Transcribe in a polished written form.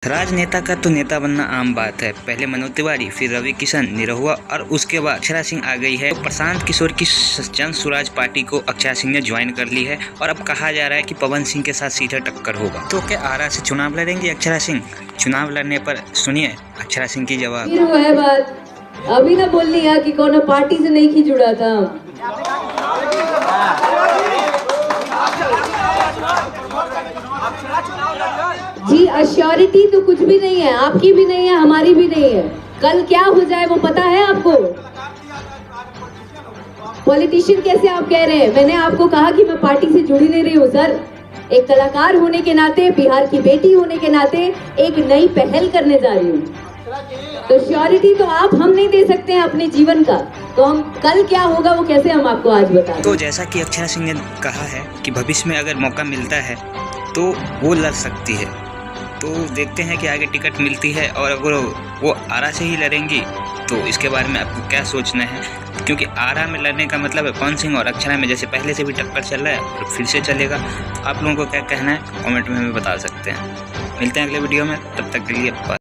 राजनेता का तो नेता बनना आम बात है। पहले मनोज तिवारी, फिर रवि किशन, निरहुआ और उसके बाद अक्षरा सिंह आ गई है। प्रशांत किशोर की जन स्वराज पार्टी को अक्षरा सिंह ने ज्वाइन कर ली है और अब कहा जा रहा है कि पवन सिंह के साथ सीधा टक्कर होगा। तो क्या आरा से चुनाव लड़ेंगे अक्षरा सिंह? चुनाव लड़ने पर सुनिए अक्षरा सिंह की जवाब। फिर वो है बात अभी ना बोलनी है कि कौन पार्टी से नहीं की जुड़ा था। जी अश्योरिटी तो कुछ भी नहीं है, आपकी भी नहीं है, हमारी भी नहीं है। कल क्या हो जाए वो पता है आपको? पॉलिटिशियन कैसे आप कह रहे हैं? मैंने आपको कहा कि मैं पार्टी से जुड़ी नहीं रही हूँ सर। एक कलाकार होने के नाते, बिहार की बेटी होने के नाते एक नई पहल करने जा रही हूँ। तो श्योरिटी तो हम नहीं दे सकते हैं अपने जीवन का, तो हम कल क्या होगा वो कैसे हम आपको आज बताएं। तो जैसा कि अक्षरा सिंह ने कहा है कि भविष्य में अगर मौका मिलता है तो वो लड़ सकती है। तो देखते हैं कि आगे टिकट मिलती है और अगर वो आरा से ही लड़ेंगी तो इसके बारे में आपको क्या सोचना है, क्योंकि आरा में लड़ने का मतलब है पवन सिंह और अक्षरा में जैसे पहले से भी टक्कर चल रहा है और फिर से चलेगा। तो आप लोगों को क्या कहना है कमेंट में हमें बता सकते हैं। मिलते हैं अगले वीडियो में, तब तक के लिए।